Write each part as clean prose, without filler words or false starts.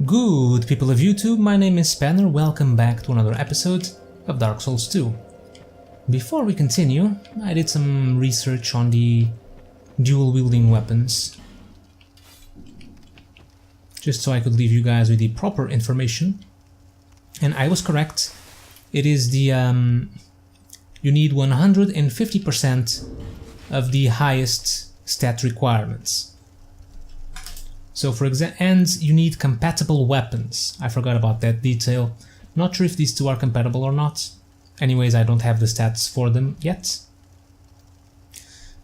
Good people of YouTube, my name is Spanner, welcome back to another episode of Dark Souls 2. Before we continue, I did some research on the dual wielding weapons, just so I could leave you guys with the proper information, and I was correct. It is the, you need 150% of the highest stat requirements. So for example, and you need compatible weapons. I forgot about that detail. Not sure if these two are compatible or not. Anyways, I don't have the stats for them yet.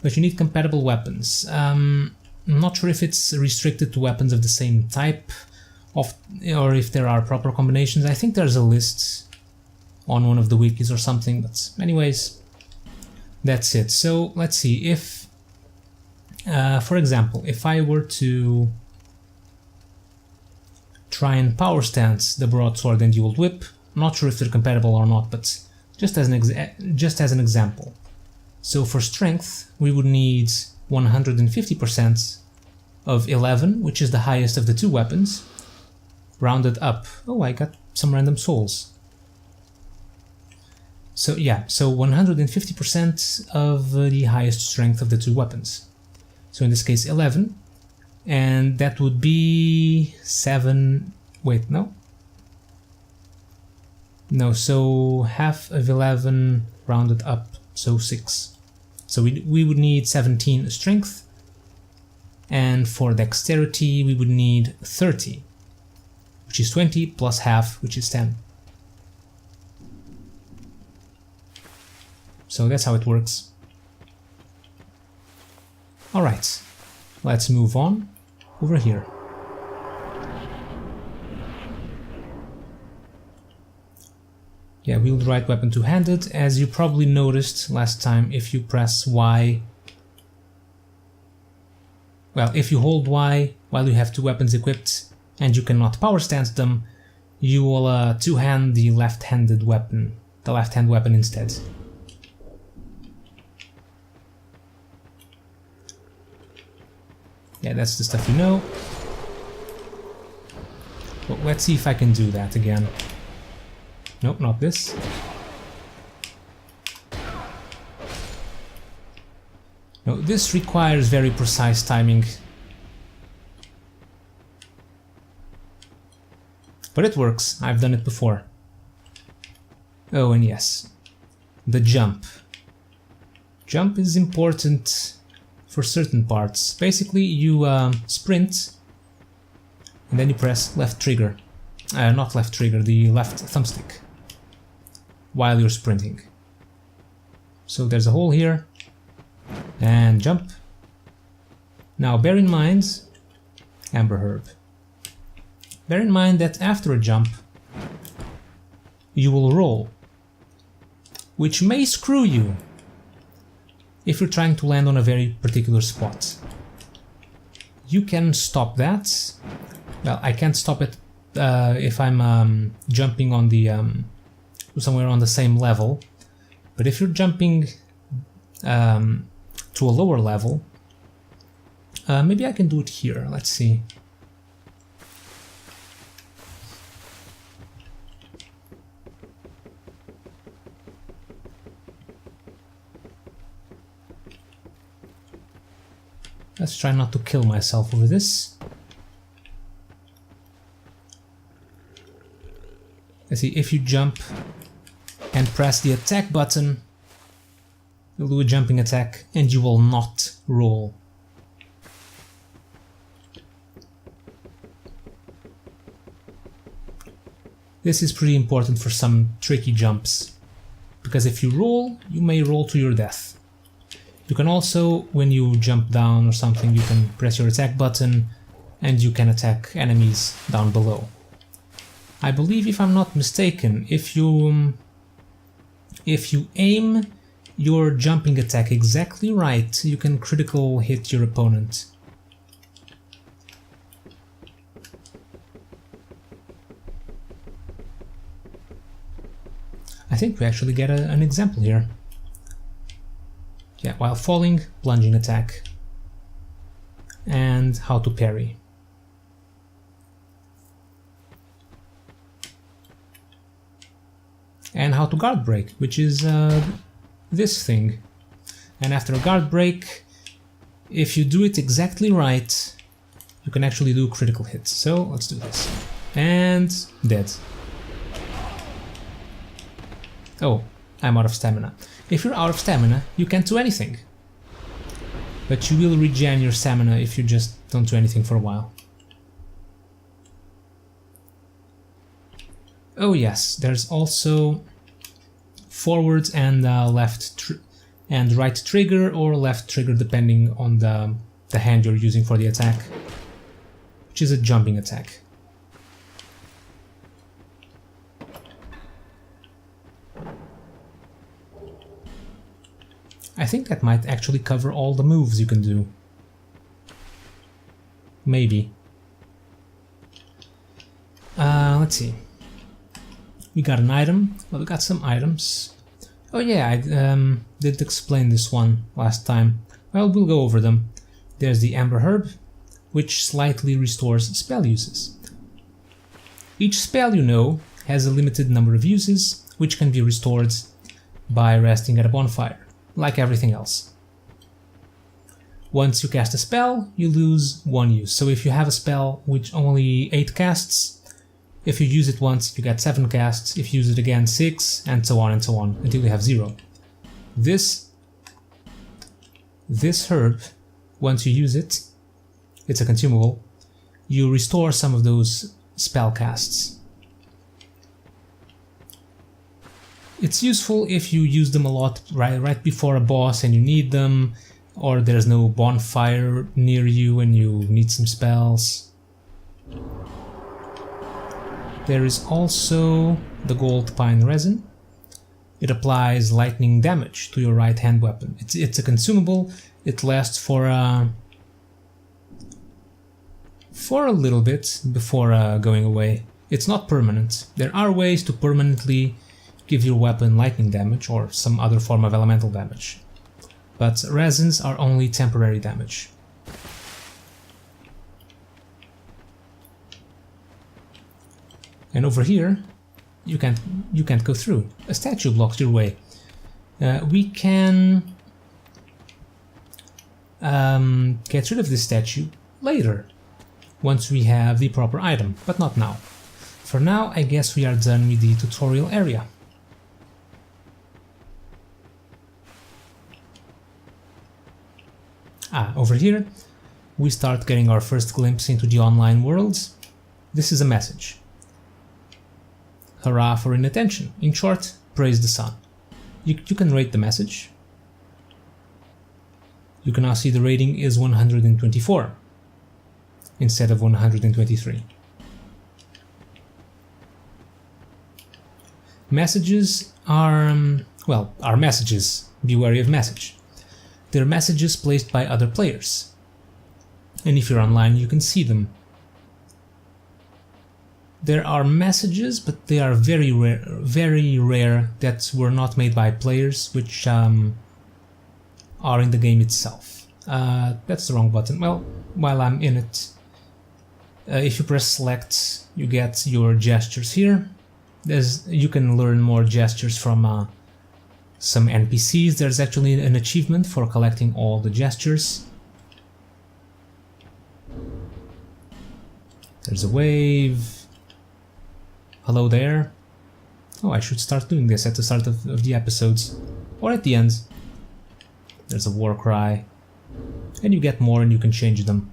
But you need compatible weapons. I'm not sure if it's restricted to weapons of the same type, or if there are proper combinations. I think there's a list on one of the wikis or something, but anyways, that's it. So let's see, if, for example, if I were to try and power stance the broadsword and dual whip, not sure if they're compatible or not, but just as an example. So for strength, we would need 150% of 11, which is the highest of the two weapons, rounded up. Oh, I got some random souls. So yeah, so 150% of the highest strength of the two weapons. So in this case 11, and that would be 7, wait, no, so half of 11 rounded up, so 6. So we would need 17 strength, and for dexterity we would need 30, which is 20 plus half, which is 10. So that's how it works. Alright, let's move on over here. Yeah, wield right weapon two-handed. As you probably noticed last time, if you press Y, well, if you hold Y while you have two weapons equipped and you cannot power stance them, you will two-hand the left-handed weapon, the left-hand weapon instead. Yeah, that's the stuff you know. But let's see if I can do that again. Nope, not this. No, this requires very precise timing. But it works, I've done it before. Oh, and yes, the jump. Jump is important for certain parts. Basically, you sprint, and then you press left trigger. Not left trigger, the left thumbstick, while you're sprinting. So there's a hole here, and jump. Now bear in mind, Amber Herb, bear in mind that after a jump, you will roll, which may screw you if you're trying to land on a very particular spot. You can stop that. Well, I can't stop it if I'm jumping on the somewhere on the same level, but if you're jumping to a lower level, maybe I can do it here. Let's see. Let's try not to kill myself over this. Let's see, if you jump and press the attack button, you'll do a jumping attack and you will not roll. This is pretty important for some tricky jumps, because if you roll, you may roll to your death. You can also, when you jump down or something, you can press your attack button and you can attack enemies down below. I believe, if I'm not mistaken, if you aim your jumping attack exactly right, you can critical hit your opponent. I think we actually get an example here. Yeah, while falling, plunging attack, and how to parry. and how to guard break, which is this thing. And after a guard break, if you do it exactly right, you can actually do critical hits. So let's do this. And dead. Oh, I'm out of stamina. If you're out of stamina, you can't do anything. But you will regen your stamina if you just don't do anything for a while. Oh yes, there's also forward and left and right trigger or left trigger depending on the hand you're using for the attack, which is a jumping attack. I think that might actually cover all the moves you can do. Maybe. Let's see. We got an item. Well, we got some items. Oh yeah, I did explain this one last time. Well, we'll go over them. There's the Amber Herb, which slightly restores spell uses. Each spell you know has a limited number of uses, which can be restored by resting at a bonfire, like everything else. Once you cast a spell, you lose 1 use. So if you have a spell which only 8 casts, if you use it once, you get 7 casts, if you use it again 6, and so on until you have 0. This herb, once you use it, it's a consumable, you restore some of those spell casts. It's useful if you use them a lot right before a boss and you need them, or there's no bonfire near you and you need some spells. There is also the gold pine resin. It applies lightning damage to your right hand weapon. It's a consumable. It lasts for a little bit before going away. It's not permanent. There are ways to permanently give your weapon lightning damage or some other form of elemental damage, but resins are only temporary damage. And over here, you can't go through. A statue blocks your way. We can get rid of this statue later, once we have the proper item, but not now. For now, I guess we are done with the tutorial area. Over here, we start getting our first glimpse into the online world. This is a message. Hurrah for inattention. In short, praise the sun. You can rate the message. You can now see the rating is 124 instead of 123. Messages are, well, are messages. Be wary of message. They're messages placed by other players. And if you're online, you can see them. There are messages, but they are very rare that were not made by players, which are in the game itself. That's the wrong button. Well, while I'm in it, if you press select, you get your gestures here. You can learn more gestures from some NPCs. There's actually an achievement for collecting all the gestures. There's a wave. Hello there. Oh, I should start doing this at the start of the episodes, or at the end. There's a war cry, and you get more and you can change them.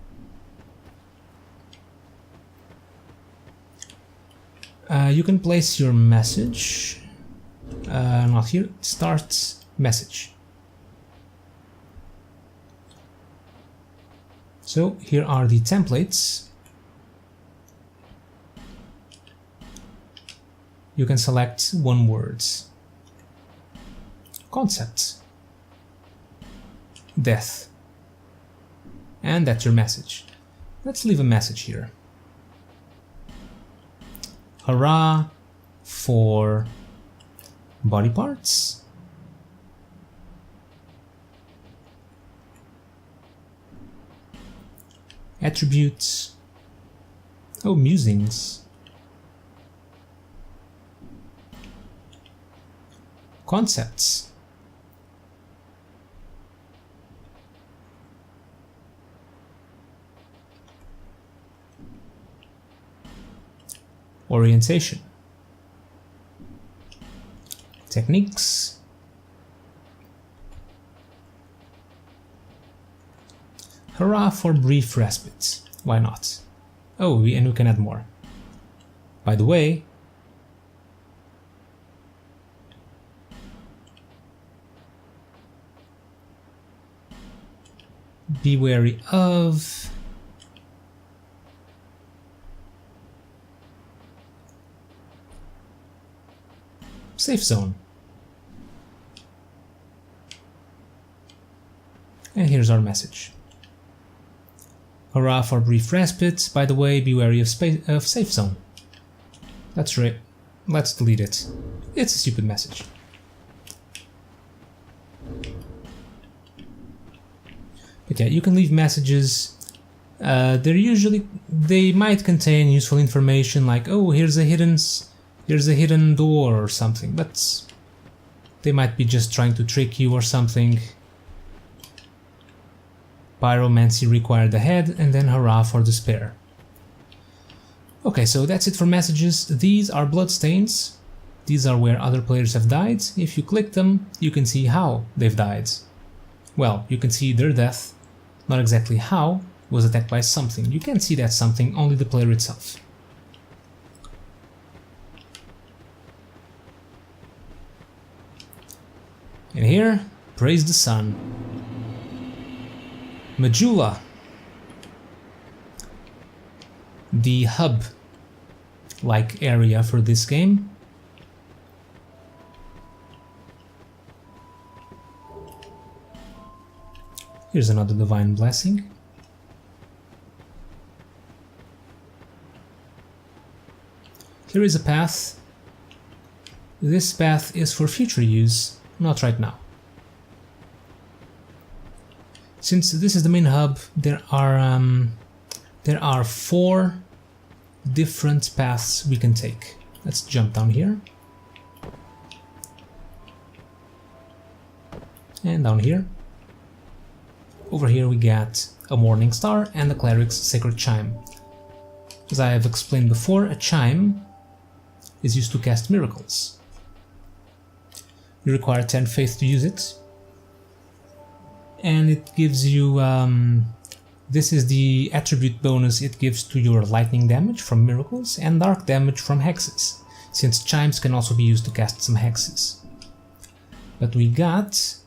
You can place your message, not here, start message. So here are the templates. You can select one word. Concept. Death. And that's your message. Let's leave a message here. Hurrah for body parts. Attributes. Oh, musings. concepts. Orientation. Techniques. Hurrah for brief respite. Why not? Oh, and we can add more. By the way, be wary of safe zone. And here's our message. Hurrah for brief respite. By the way, be wary of safe zone. That's right. Let's delete it. It's a stupid message. But yeah, you can leave messages. They might contain useful information like, oh, here's a hidden door or something, but they might be just trying to trick you or something. Pyromancy required ahead, and then hurrah for despair. Okay, so that's it for messages. These are bloodstains. These are where other players have died. If you click them, you can see how they've died. Well, you can see their death, not exactly how, was attacked by something. You can't see that something, only the player itself. And here, praise the sun. Majula, the hub-like area for this game. Here's another divine blessing. Here is a path. This path is for future use, not right now. Since this is the main hub, there are 4 different paths we can take. Let's jump down here. And down here. Over here we get a morning star and the cleric's sacred chime. As I have explained before, a chime is used to cast miracles. You require 10 faith to use it. And it gives you, this is the attribute bonus it gives to your lightning damage from miracles and dark damage from hexes, since chimes can also be used to cast some hexes. But we got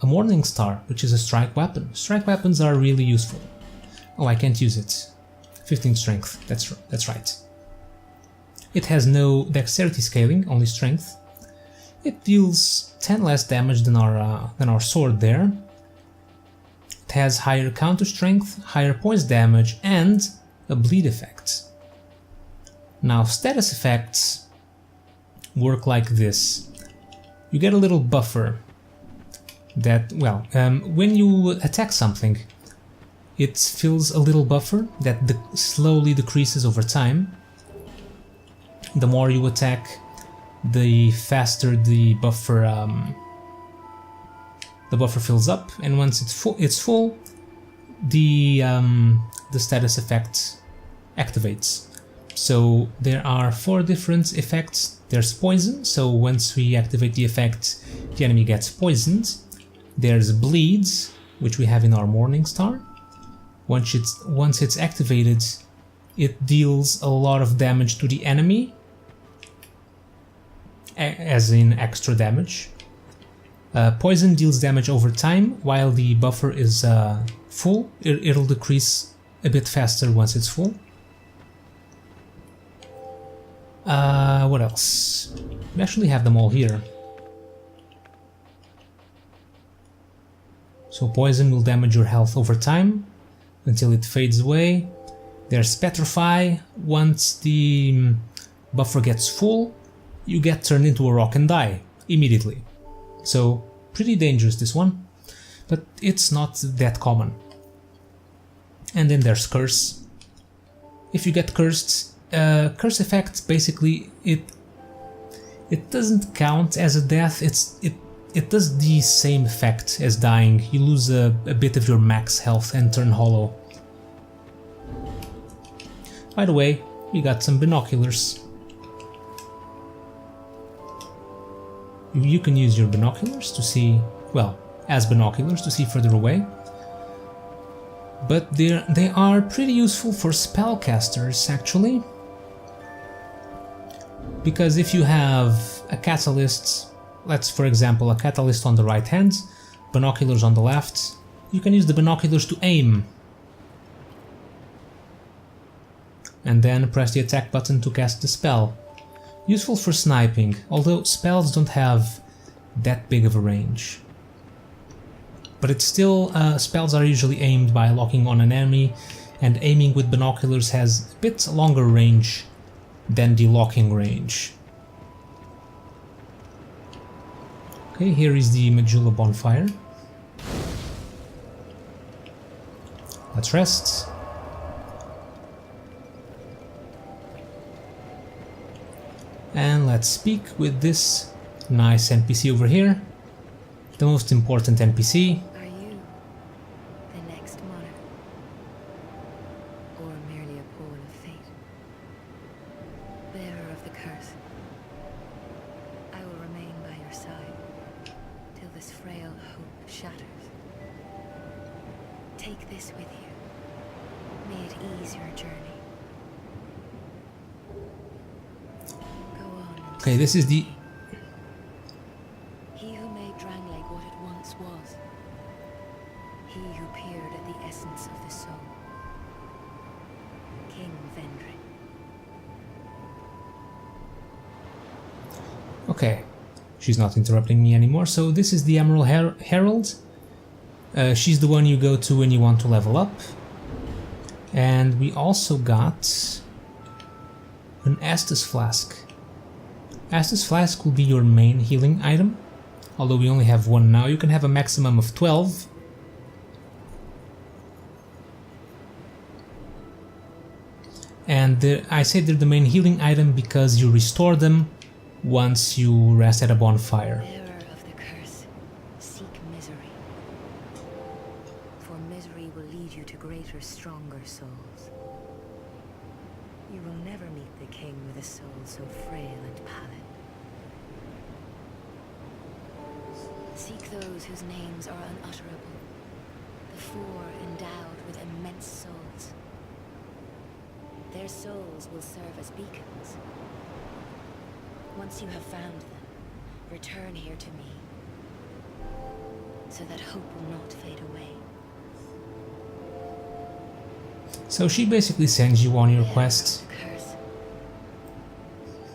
a morning star, which is a strike weapon. Strike weapons are really useful. Oh, I can't use it. 15 strength, that's right. It has no dexterity scaling, only strength. It deals 10 less damage than our sword there. It has higher counter strength, higher poise damage, and a bleed effect. Now, status effects work like this. You get a little buffer that, well, when you attack something, it fills a little buffer that slowly decreases over time. The more you attack, the faster the buffer fills up, and once it's full, the status effect activates. So there are 4 different effects. There's poison, so once we activate the effect, the enemy gets poisoned. There's bleeds, which we have in our morning star. Once it's activated, it deals a lot of damage to the enemy, as in extra damage. Poison deals damage over time, while the buffer is full. It'll decrease a bit faster once it's full. What else? We actually have them all here. So poison will damage your health over time until it fades away. There's petrify. Once the buffer gets full, you get turned into a rock and die immediately. So pretty dangerous, this one, but it's not that common. And then there's curse. If you get cursed, curse effect, basically it It doesn't count as a death, it does the same effect as dying. You lose a bit of your max health and turn hollow. By the way, we got some binoculars. You can use your binoculars to see, well, as binoculars to see further away. But they are pretty useful for spellcasters, actually. Because if you have a catalyst, let's for example a catalyst on the right hand, binoculars on the left, you can use the binoculars to aim. And then press the attack button to cast the spell. Useful for sniping, although spells don't have that big of a range. But it's still, spells are usually aimed by locking on an enemy, and aiming with binoculars has a bit longer range than the locking range. Okay, here is the Majula bonfire. Let's rest. And let's speak with this nice NPC over here, the most important NPC. Are you the next monarch? Or merely a pawn of fate? Bearer of the curse, I will remain by your side till this frail hope shatters. Take this with you. May it ease your journey. Okay, this is the... He who made Drangleic what it once was. He who peered at the essence of the soul. King Vendrick. Okay, she's not interrupting me anymore, so this is the Emerald Herald. She's the one you go to when you want to level up. And we also got an Estus Flask. Estus Flask will be your main healing item, although we only have one now. You can have a maximum of 12. And I say they're the main healing item because you restore them once you rest at a bonfire. Bearer of the curse, seek misery. For misery will lead you to greater, stronger souls. You will never meet the king with a soul so frail and pallid. Seek those whose names are unutterable, the four endowed with immense souls. Their souls will serve as beacons. Once you have found them, return here to me, so that hope will not fade away. So she basically sends you on your quest. Curse.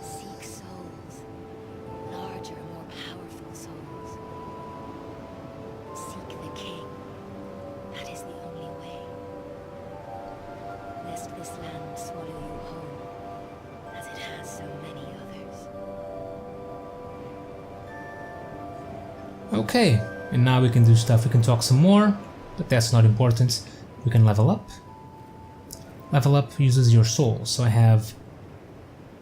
Seek souls, larger, more powerful souls. Seek the king. That is the only way. Lest this land swallow you whole, as it has so many others. Okay, and now we can do stuff. We can talk some more, but that's not important. We can level up. Level up uses your souls, so I have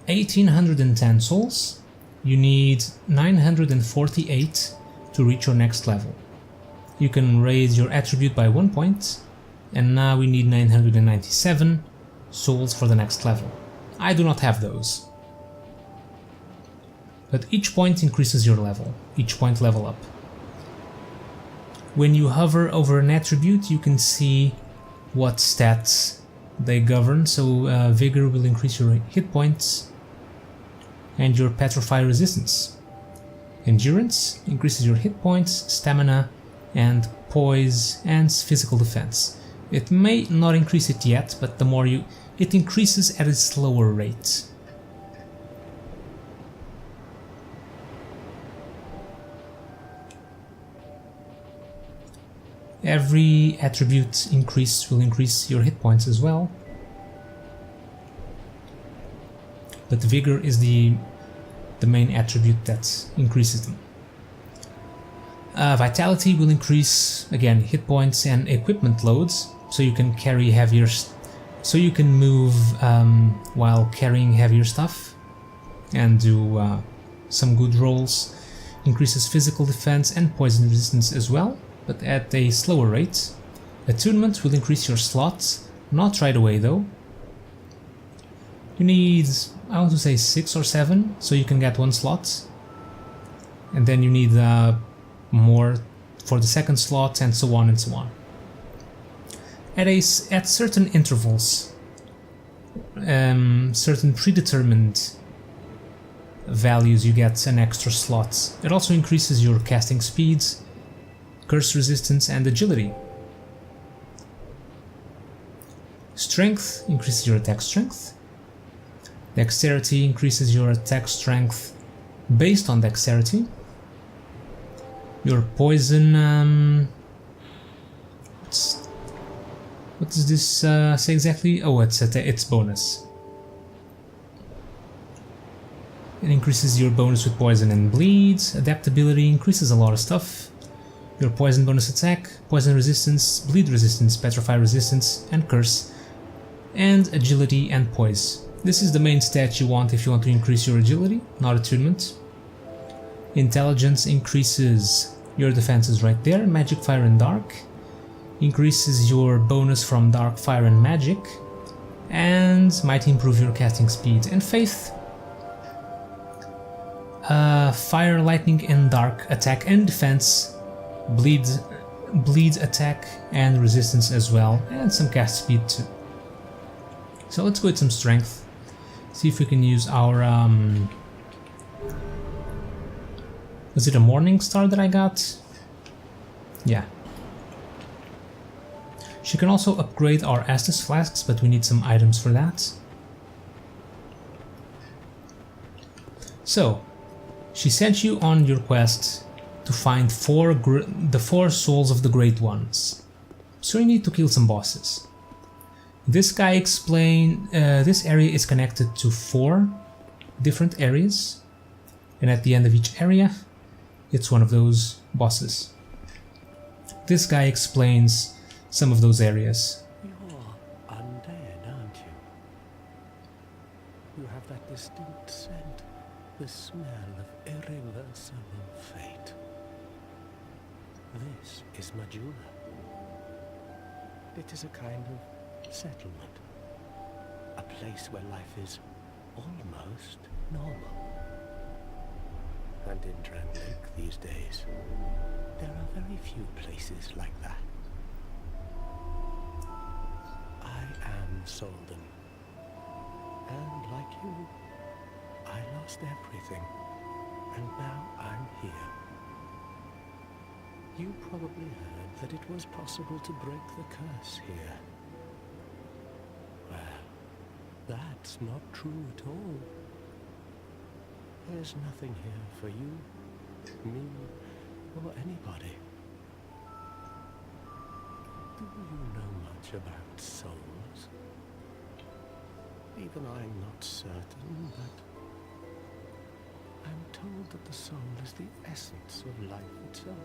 1810 souls. You need 948 to reach your next level. You can raise your attribute by 1 point, and now we need 997 souls for the next level. I do not have those. But each point increases your level, each point level up. When you hover over an attribute, you can see what stats they govern, so Vigor will increase your hit points and your Petrify resistance. Endurance increases your hit points, stamina, and poise and physical defense. It may not increase it yet, but the more you... it increases at a slower rate. Every attribute increase will increase your hit points as well. But Vigor is the main attribute that increases them. Vitality will increase, again, hit points and equipment loads, so you can carry heavier... so you can move while carrying heavier stuff and do some good rolls. Increases physical defense and poison resistance as well, but at a slower rate. Attunement will increase your slots, not right away though. You need, I want to say 6 or 7, so you can get 1 slot. And then you need more for the second slot, and so on and so on. At certain intervals, certain predetermined values, you get an extra slot. It also increases your casting speeds, curse resistance, and agility. Strength increases your attack strength. Dexterity increases your attack strength based on dexterity. Your poison, what does this say exactly? Oh, it's bonus. It increases your bonus with poison and bleeds. Adaptability increases a lot of stuff. Your poison bonus attack, poison resistance, bleed resistance, petrify resistance, and curse. And agility and poise. This is the main stat you want if you want to increase your agility, not attunement. Intelligence increases your defenses right there. Magic, fire, and dark. Increases your bonus from dark, fire, and magic. And might improve your casting speed. And faith. Fire, lightning, and dark attack and defense. Bleed attack and resistance as well. And some cast speed too. So let's go with some strength. See if we can use our was it a morning star that I got? Yeah. She can also upgrade our Estus flasks, but we need some items for that. So, she sent you on your quest to find the 4 souls of the Great Ones. So you need to kill some bosses. This guy explained this area is connected to 4 different areas, and at the end of each area, it's one of those bosses. This guy explains some of those areas. You're undead, aren't you? You have that distinct scent, the smell of irreversible fate. This is Majula. It is a kind of settlement, a place where life is almost normal. And in Dran Lake these days, there are very few places like that. I am Solden, and like you, I lost everything, and now I'm here. You probably heard that it was possible to break the curse here. Well, that's not true at all. There's nothing here for you, me, or anybody. Do you know much about souls? Even I'm not certain, but I'm told that the soul is the essence of life itself.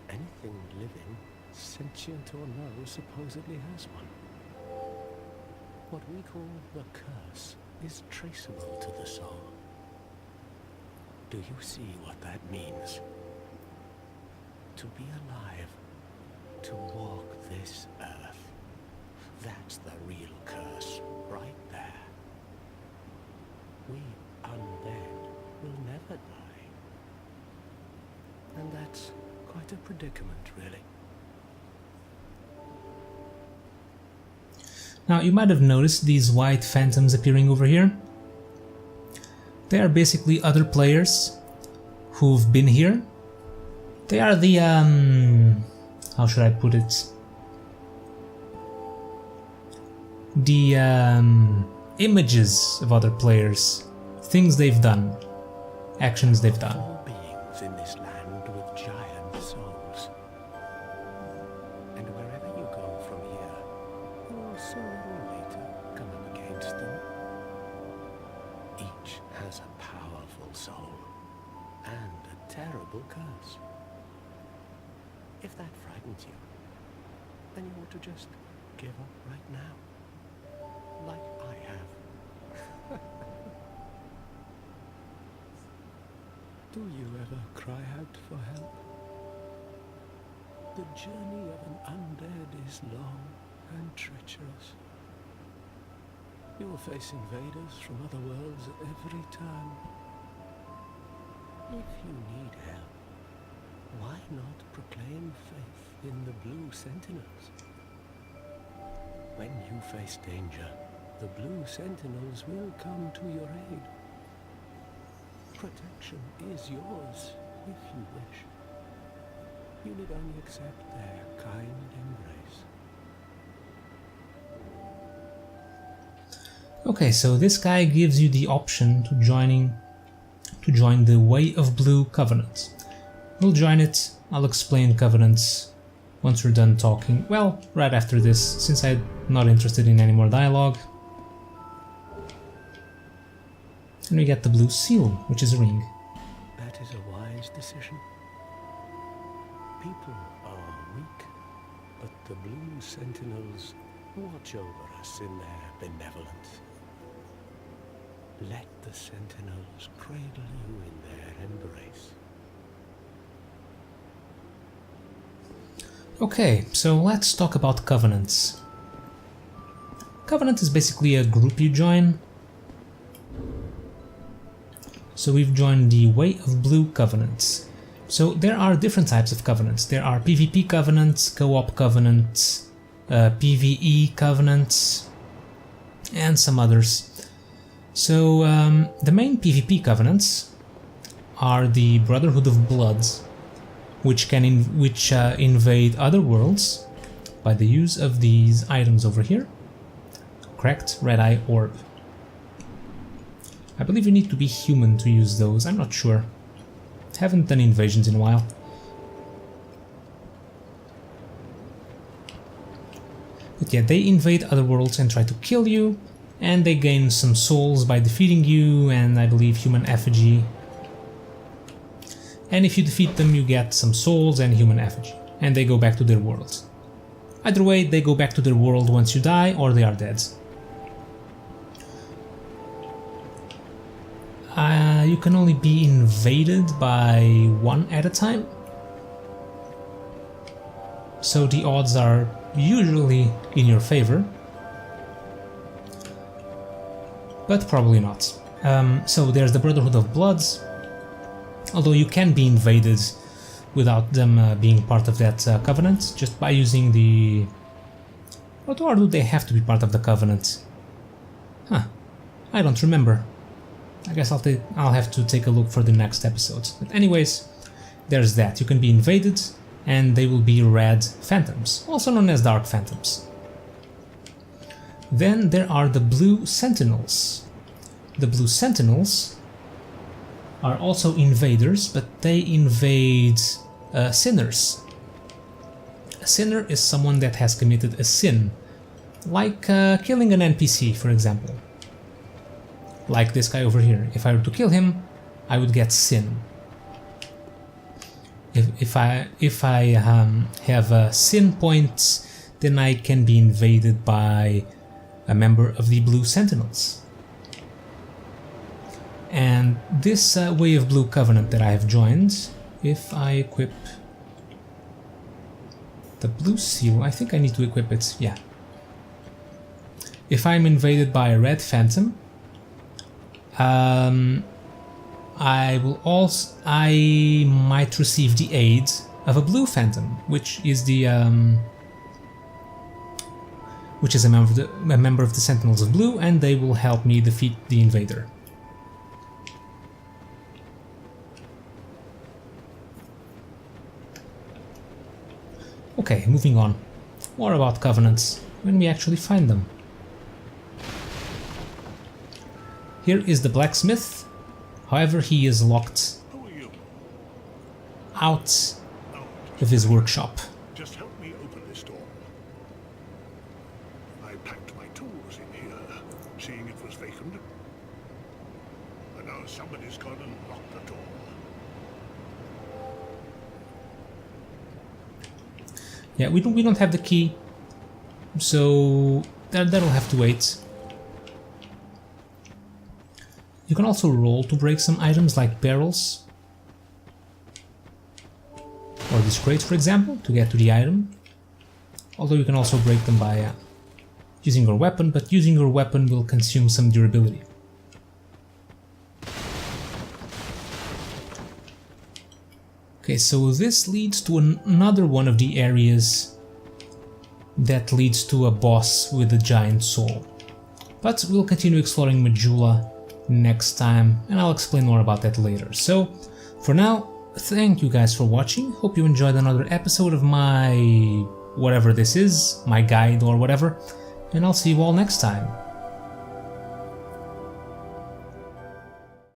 Anything living, sentient or no, supposedly has one. What we call the curse is traceable to the soul. Do you see what that means? To be alive, to walk this earth, that's the real curse, right there. We undead will never die. And that's quite a predicament, really. Now, you might have noticed these white phantoms appearing over here. They are basically other players who've been here. They are the, how should I put it? The images of other players. Things they've done. Actions they've done. All beings in this land with giant souls. And wherever you go from here, you'll sooner or later come up against them. Each has a powerful soul and a terrible curse. If that frightens you, then you ought to just give up right now, like I have. Do you ever cry out for help? The journey of an undead is long and treacherous. You will face invaders from other worlds at every turn. If you need help, why not proclaim faith in the Blue Sentinels? When you face danger, the Blue Sentinels will come to your aid. Protection is yours, if you wish. You need only accept their kind embrace. Okay, so this guy gives you the option to join the Way of Blue Covenant. We'll join it. I'll explain covenants once we're done talking. Well, right after this, since I'm not interested in any more dialogue. And we get the blue seal, which is a ring. That is a wise decision. People are weak, but the Blue Sentinels watch over us in their benevolence. Let the Sentinels cradle you in their embrace. Okay, so let's talk about covenants. Covenant is basically a group you join. So we've joined the Way of Blue Covenants. So there are different types of covenants. There are PvP covenants, co-op covenants, PvE covenants, and some others. So the main PvP covenants are the Brotherhood of Blood, which invade other worlds by the use of these items over here. Correct? Red Eye Orb. I believe you need to be human to use those, I'm not sure. Haven't done invasions in a while. But yeah, they invade other worlds and try to kill you, and they gain some souls by defeating you, and I believe human effigy. And if you defeat them, you get some souls and human effigy, and they go back to their world. Either way, they go back to their world once you die, or they are dead. You can only be invaded by one at a time, so the odds are usually in your favor, but probably not. So there's the Brotherhood of Bloods, although you can be invaded without them being part of that covenant, just by using the... Or do they have to be part of the covenant? Huh, I don't remember. I guess I'll have to take a look for the next episode. But anyways, there's that. You can be invaded, and they will be red phantoms, also known as dark phantoms. Then there are the Blue Sentinels. The Blue Sentinels are also invaders, but they invade sinners. A sinner is someone that has committed a sin, like killing an NPC, for example. Like this guy over here. If I were to kill him, I would get sin. If I have sin points, then I can be invaded by a member of the Blue Sentinels. And this Way of Blue Covenant that I have joined, if I equip the blue seal, I think I need to equip it, yeah. If I'm invaded by a red phantom, I might receive the aid of a blue phantom, which is the a member of the Sentinels of Blue, and they will help me defeat the invader. Okay, moving on. More about covenants when we actually find them. Here is the blacksmith. However, he is locked out of his workshop. Just help me open this door. I packed my tools in here, seeing it was vacant. And now somebody's gone and locked the door. Yeah, we don't have the key, so that'll have to wait. You can also roll to break some items like barrels. or this crate, for example, to get to the item. Although you can also break them by using your weapon, but using your weapon will consume some durability. Okay, so this leads to another one of the areas that leads to a boss with a giant soul. But we'll continue exploring Majula next time, and I'll explain more about that later. So, for now, thank you guys for watching. Hope you enjoyed another episode of my whatever this is, my guide or whatever, and I'll see you all next time.